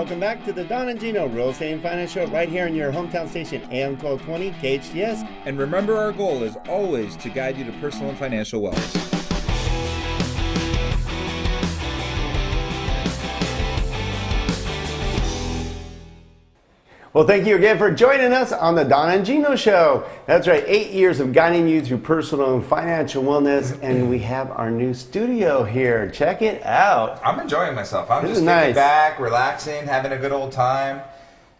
welcome back to the Don and Gino Real Estate and Finance Show right here in your hometown station, AM 1220 KHTS. And remember, our goal is always to guide you to personal and financial wellness. Well, thank you again for joining us on the Don and Gino Show. That's right, 8 years of guiding you through personal and financial wellness, and we have our new studio here. Check it out. I'm enjoying myself. I'm just nice. kicking back, relaxing, having a good old time.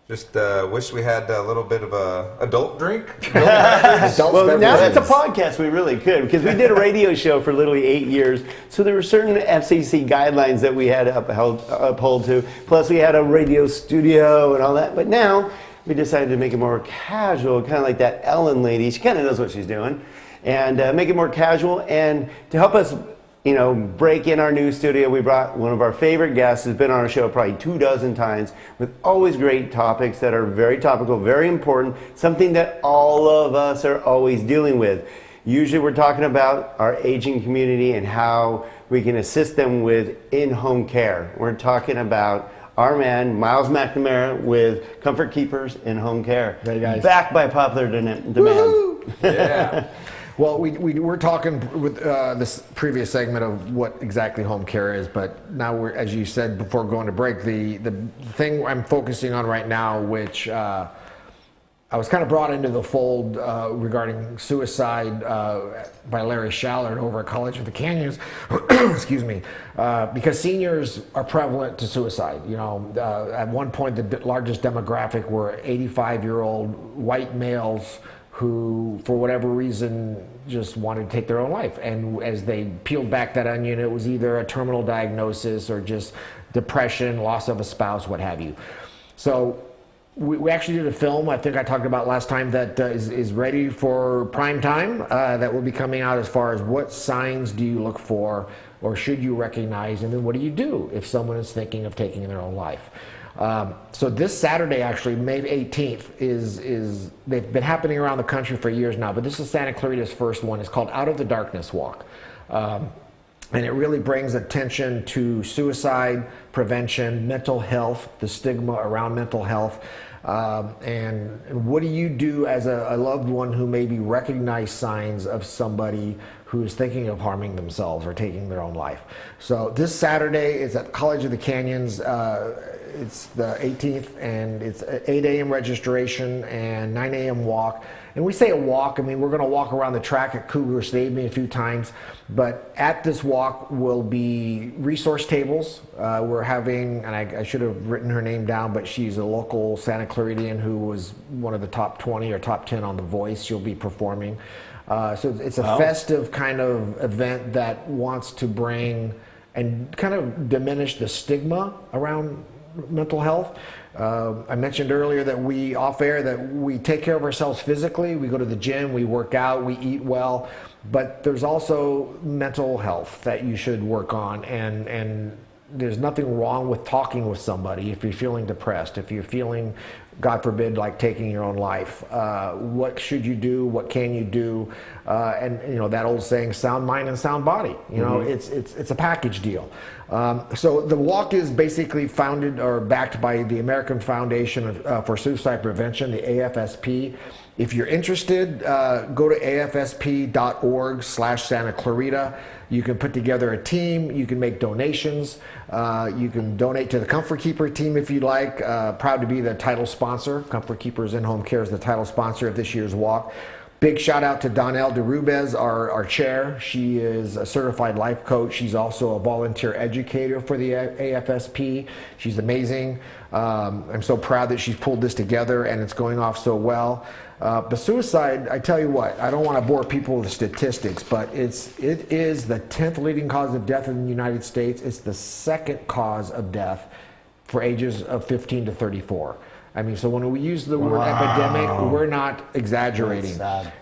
Just wish we had a little bit of a adult drink. Well, now that's a podcast, we really could, because we did a radio show for literally 8 years. So there were certain FCC guidelines that we had to uphold to. Plus, we had a radio studio and all that. But now we decided to make it more casual, kind of like that Ellen lady. She kind of knows what she's doing, and make it more casual. And to help us, break in our new studio, we brought one of our favorite guests who's been on our show probably 24 times with always great topics that are very topical, very important, something that all of us are always dealing with. Usually we're talking about our aging community and how we can assist them with in-home care. We're talking about our man, Myles McNamara, with Comfort Keepers in-home care. Hey guys. Backed by popular demand. Woo! Yeah. Well, we were talking with this previous segment of what exactly home care is, but now we're, as you said before going to break, the thing I'm focusing on right now, which I was kind of brought into the fold regarding suicide by Larry Shallard over at College of the Canyons, excuse me, because seniors are prevalent to suicide. At one point the largest demographic were 85-year-old white males who, for whatever reason, just wanted to take their own life. And as they peeled back that onion, it was either a terminal diagnosis or just depression, loss of a spouse, what have you. So we actually did a film, I think I talked about last time, that is ready for prime time, that will be coming out as far as what signs do you look for or should you recognize, and then what do you do if someone is thinking of taking their own life. So this Saturday, actually, May 18th, is they've been happening around the country for years now, but this is Santa Clarita's first one. It's called Out of the Darkness Walk. And it really brings attention to suicide prevention, mental health, the stigma around mental health, and what do you do as a loved one who maybe recognize signs of somebody who is thinking of harming themselves or taking their own life. So this Saturday is at College of the Canyons. It's the 18th, and it's 8 a.m. registration and 9 a.m. walk. And we say a walk, I mean, we're going to walk around the track at Cougar, saved me a few times. But at this walk will be resource tables. We're having, and I should have written her name down, but she's a local Santa Claritian who was one of the top 20 or top 10 on The Voice. She'll be performing. So it's a festive kind of event that wants to bring and kind of diminish the stigma around mental health. I mentioned earlier that we, off air, that we take care of ourselves physically. We go to the gym, we work out, we eat well, but there's also mental health that you should work on, and there's nothing wrong with talking with somebody if you're feeling depressed, if you're feeling, God forbid, like taking your own life. What should you do? What can you do? And that old saying, sound mind and sound body. It's a package deal. So the walk is basically founded or backed by the American Foundation for Suicide Prevention, the AFSP. If you're interested, go to afsp.org/Santa Clarita. You can put together a team. You can make donations. You can donate to the Comfort Keeper team if you'd like. Proud to be the title sponsor. Comfort Keepers in Home Care is the title sponsor of this year's walk. Big shout out to Donnell DeRubez, our chair. She is a certified life coach. She's also a volunteer educator for the AFSP. She's amazing. I'm so proud that she's pulled this together and it's going off so well. But suicide, I tell you what, I don't want to bore people with statistics, but it is the 10th leading cause of death in the United States. It's the second cause of death for ages of 15 to 34. I mean, so when we use the word epidemic, we're not exaggerating.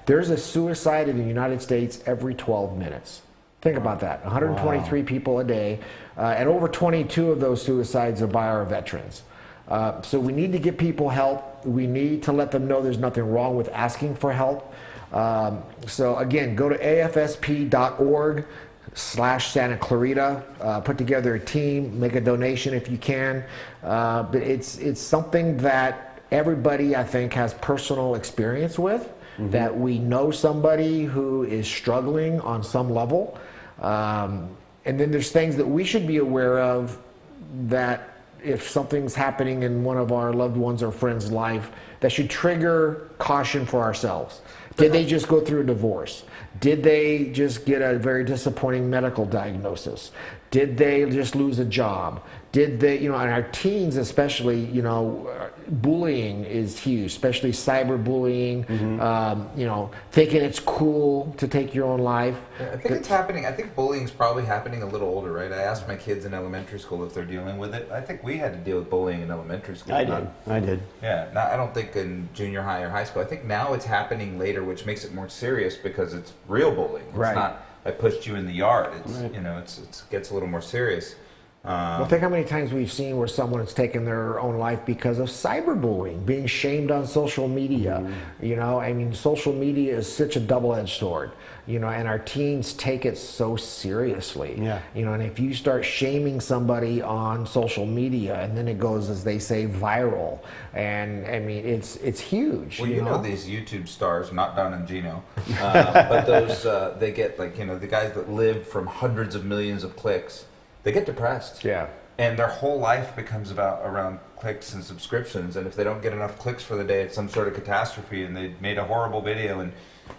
There's a suicide in the United States every 12 minutes. Think about that. 123 people a day, and over 22 of those suicides are by our veterans. So we need to give people help. We need to let them know there's nothing wrong with asking for help. So again, go to afsp.org. Santa Clarita. Put together a team, make a donation if you can. But it's something that everybody, I think, has personal experience with, that we know somebody who is struggling on some level. And then there's things that we should be aware of, that if something's happening in one of our loved ones or friends' life, that should trigger caution for ourselves. Did they just go through a divorce? Did they just get a very disappointing medical diagnosis? Did they just lose a job? Did they, and our teens especially, bullying is huge, especially cyberbullying, thinking it's cool to take your own life. I think it's happening. I think bullying's probably happening a little older, right? I asked my kids in elementary school if they're dealing with it. I think we had to deal with bullying in elementary school. I did. Yeah, I don't think in junior high or high school. I think now it's happening later, which makes it more serious because it's real bullying. It's not, I pushed you in the yard. It's, it gets a little more serious. Well, think how many times we've seen where someone has taken their own life because of cyberbullying, being shamed on social media. Social media is such a double-edged sword, and our teens take it so seriously. And if you start shaming somebody on social media, and then it goes, as they say, viral, and it's huge. Well, these YouTube stars, not Don and Gino, but those they get the guys that live from hundreds of millions of clicks. They get depressed. Yeah. And their whole life becomes around clicks and subscriptions. And if they don't get enough clicks for the day, it's some sort of catastrophe. And they made a horrible video.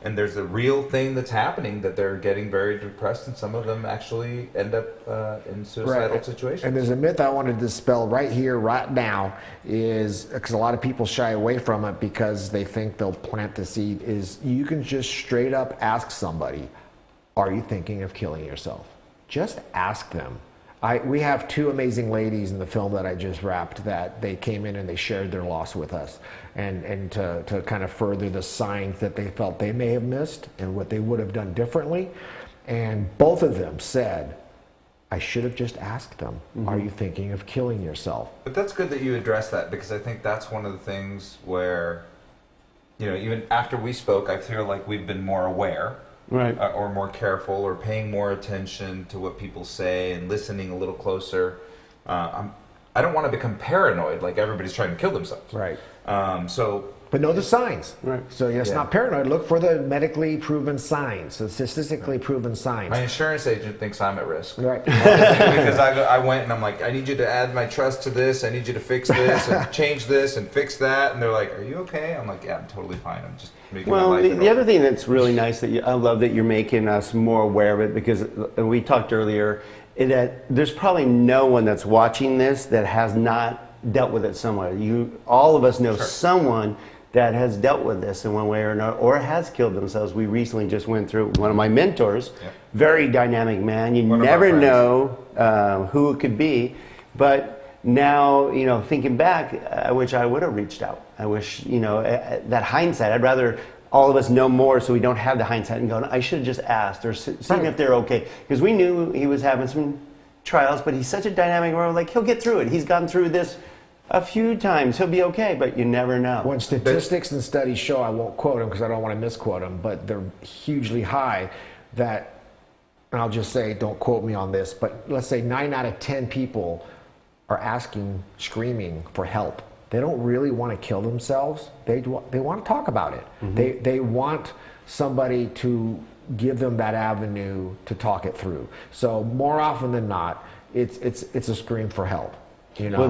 And there's a real thing that's happening, that they're getting very depressed. And some of them actually end up in suicidal situations. And there's a myth I wanted to dispel right here, right now, is because a lot of people shy away from it because they think they'll plant the seed, is you can just straight up ask somebody, are you thinking of killing yourself? Just ask them. We have two amazing ladies in the film that I just wrapped, that they came in and they shared their loss with us, and to kind of further the signs that they felt they may have missed and what they would have done differently. And both of them said, I should have just asked them, are you thinking of killing yourself? But that's good that you address that, because I think that's one of the things where, even after we spoke, I feel like we've been more aware. Right. Or more careful, or paying more attention to what people say and listening a little closer. I don't want to become paranoid, like everybody's trying to kill themselves. Right. But know the signs. Right. So yes, not paranoid. Look for the medically proven signs, the statistically proven signs. My insurance agent thinks I'm at risk. Right. Because I went and I'm like, I need you to add my trust to this. I need you to fix this and change this and fix that. And they're like, are you okay? I'm like, yeah, I'm totally fine. I'm just making my life. The other thing that's really nice I love that you're making us more aware of it, because we talked earlier that there's probably no one that's watching this that has not dealt with it somewhere. All of us know someone that has dealt with this in one way or another, or has killed themselves. We recently just went through one of my mentors, very dynamic man. You never know who it could be, but now, thinking back, I wish I would have reached out. I wish, that hindsight, I'd rather all of us know more so we don't have the hindsight and go, I should have just asked, or seen if they're okay. Because we knew he was having some trials, but he's such a dynamic man, like he'll get through it. He's gone through this a few times, he'll be okay, but you never know. When statistics and studies show, I won't quote them because I don't want to misquote them, but they're hugely high, that, and I'll just say, don't quote me on this, but let's say 9 out of 10 people are screaming for help. They don't really want to kill themselves. They want to talk about it. They want somebody to give them that avenue to talk it through. So more often than not, it's a scream for help. Well,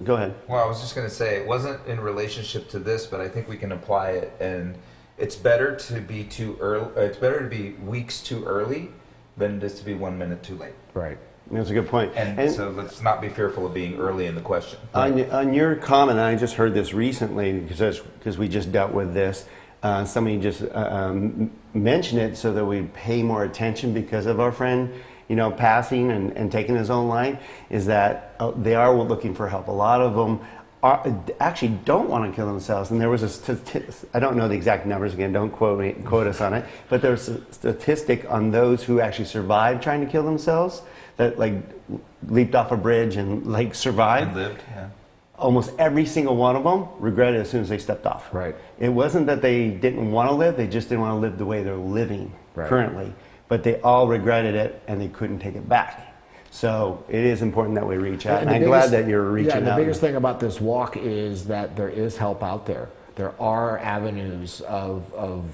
go ahead. Well, I was just going to say, it wasn't in relationship to this, but I think we can apply it. And it's better to be too early. It's better to be weeks too early than it is to be 1 minute too late. Right. That's a good point. And so let's not be fearful of being early in the question. On your comment, I just heard this recently because we just dealt with this. Somebody just mentioned it so that we pay more attention because of our friend, passing and taking his own life, is that they are looking for help. A lot of them actually don't want to kill themselves. And there was I don't know the exact numbers, again, don't quote us on it, but there's a statistic on those who actually survived trying to kill themselves, that leaped off a bridge and survived. And lived, yeah. Almost every single one of them regretted it as soon as they stepped off. Right. It wasn't that they didn't want to live, they just didn't want to live the way they're living currently. but they all regretted it and they couldn't take it back. So it is important that we reach out, and I'm glad that you're reaching out. Yeah, the biggest thing about this walk is that there is help out there. There are avenues of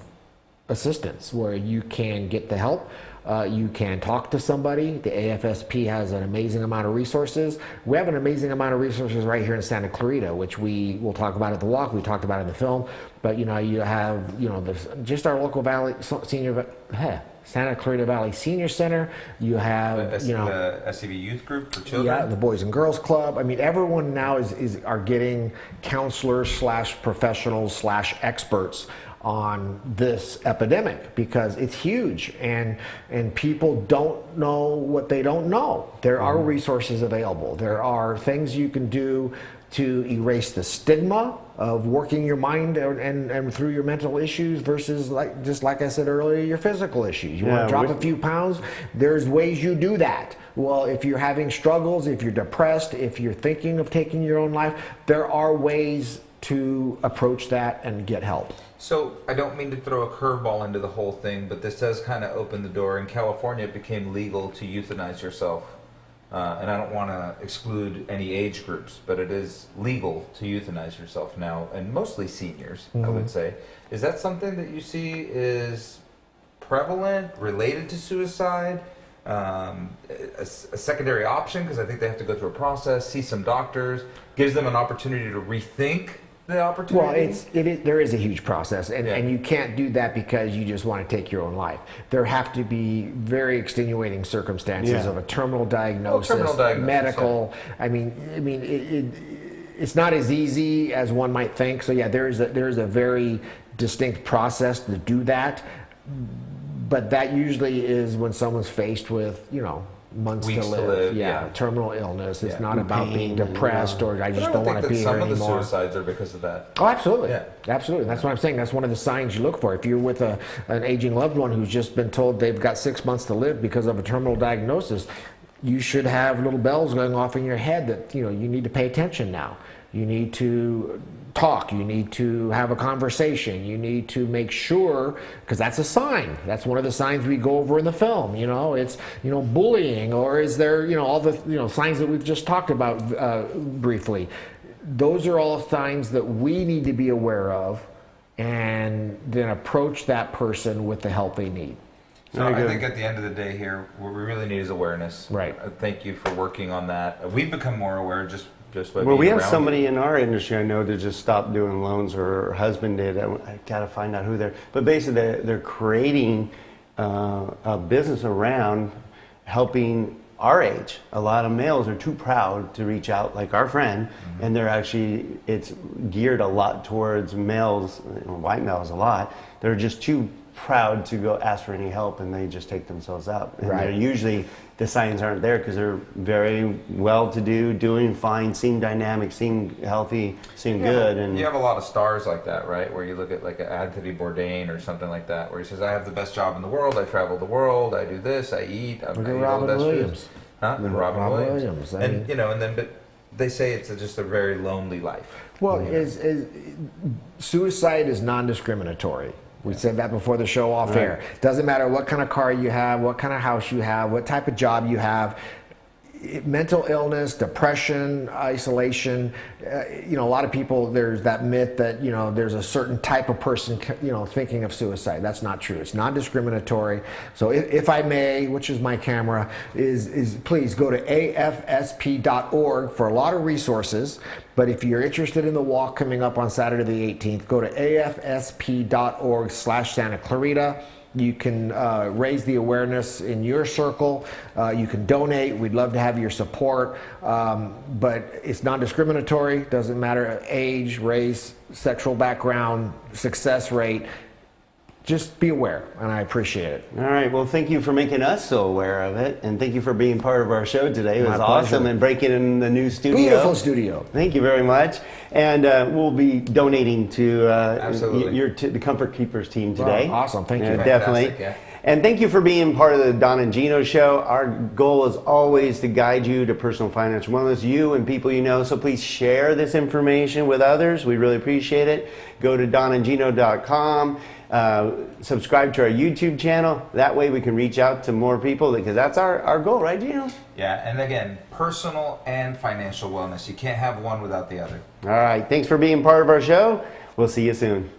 assistance where you can get the help. You can talk to somebody. The AFSP has an amazing amount of resources. We have an amazing amount of resources right here in Santa Clarita, which we will talk about at the walk. We talked about it in the film. But you have just our local Valley Santa Clarita Valley Senior Center. You have the SCV Youth Group for children. Yeah, the Boys and Girls Club. I mean, everyone now are getting counselors / professionals / experts on this epidemic because it's huge and people don't know what they don't know. There are resources available. There are things you can do to erase the stigma of working your mind and through your mental issues versus like I said earlier, your physical issues. You want to drop a few pounds, there's ways you do that. Well, if you're having struggles, if you're depressed, if you're thinking of taking your own life, there are ways to approach that and get help. So I don't mean to throw a curveball into the whole thing, but this does kind of open the door. In California, it became legal to euthanize yourself. And I don't want to exclude any age groups, but it is legal to euthanize yourself now, and mostly seniors, I would say. Is that something that you see is prevalent, related to suicide, a secondary option? Because I think they have to go through a process, see some doctors, gives them an opportunity to rethink the opportunity? Well, there is a huge process, and you can't do that because you just want to take your own life. There have to be very extenuating circumstances of a terminal diagnosis, medical. Yeah. I mean, it's not as easy as one might think. So yeah, there is a very distinct process to do that, but that usually is when someone's faced with months to live. Yeah, terminal illness. It's not about being depressed or I just don't want to be here anymore. Some of the suicides are because of that. Oh, absolutely. Yeah. Absolutely. That's what I'm saying. That's one of the signs you look for. If you're with an aging loved one who's just been told they've got 6 months to live because of a terminal diagnosis, you should have little bells going off in your head that you need to pay attention now. You need to talk. You need to have a conversation. You need to make sure, because that's a sign. That's one of the signs we go over in the film. It's bullying, or is there all the signs that we've just talked about briefly. Those are all signs that we need to be aware of, and then approach that person with the help they need. So I think at the end of the day here, what we really need is awareness. Right. Thank you for working on that. We've become more aware just by well, we have somebody you. in our industry I know that just stopped doing loans, or her husband did. I got to find out who they're. But basically, they're creating a business around helping our age. A lot of males are too proud to reach out, like our friend, and it's geared a lot towards males, white males a lot. They're just too proud to go ask for any help, and they just take themselves out. And they're usually, the signs aren't there because they're very well-to-do, doing fine, seem dynamic, seem healthy, seem good. And you have a lot of stars like that, right? Where you look at like Anthony Bourdain or something like that, where he says, "I have the best job in the world. I travel the world. I do this. I eat. I eat Robin Williams." And Robin Williams. But they say it's just a very lonely life. Well, suicide is non-discriminatory. We said that before the show off air. Doesn't matter what kind of car you have, what kind of house you have, what type of job you have. Mental illness, depression, isolation, a lot of people, there's that myth that, there's a certain type of person, thinking of suicide. That's not true. It's non-discriminatory. So if I may, which is my camera, is please go to afsp.org for a lot of resources. But if you're interested in the walk coming up on Saturday the 18th, go to afsp.org/Santa Clarita. You can raise the awareness in your circle. You can donate. We'd love to have your support. But it's non-discriminatory. Doesn't matter age, race, sexual background, success rate. Just be aware, and I appreciate it. All right. Well, thank you for making us so aware of it, and thank you for being part of our show today. It was awesome, and breaking in the new studio. Beautiful studio. Thank you very much. And we'll be donating to the Comfort Keepers team today. Awesome. Thank you. Definitely. And thank you for being part of the Don and Gino show. Our goal is always to guide you to personal financial wellness, you and people you know. So please share this information with others. We really appreciate it. Go to donandgino.com. Subscribe to our YouTube channel. That way we can reach out to more people, because that's our goal, right, Gino? Yeah, and again, personal and financial wellness. You can't have one without the other. All right. Thanks for being part of our show. We'll see you soon.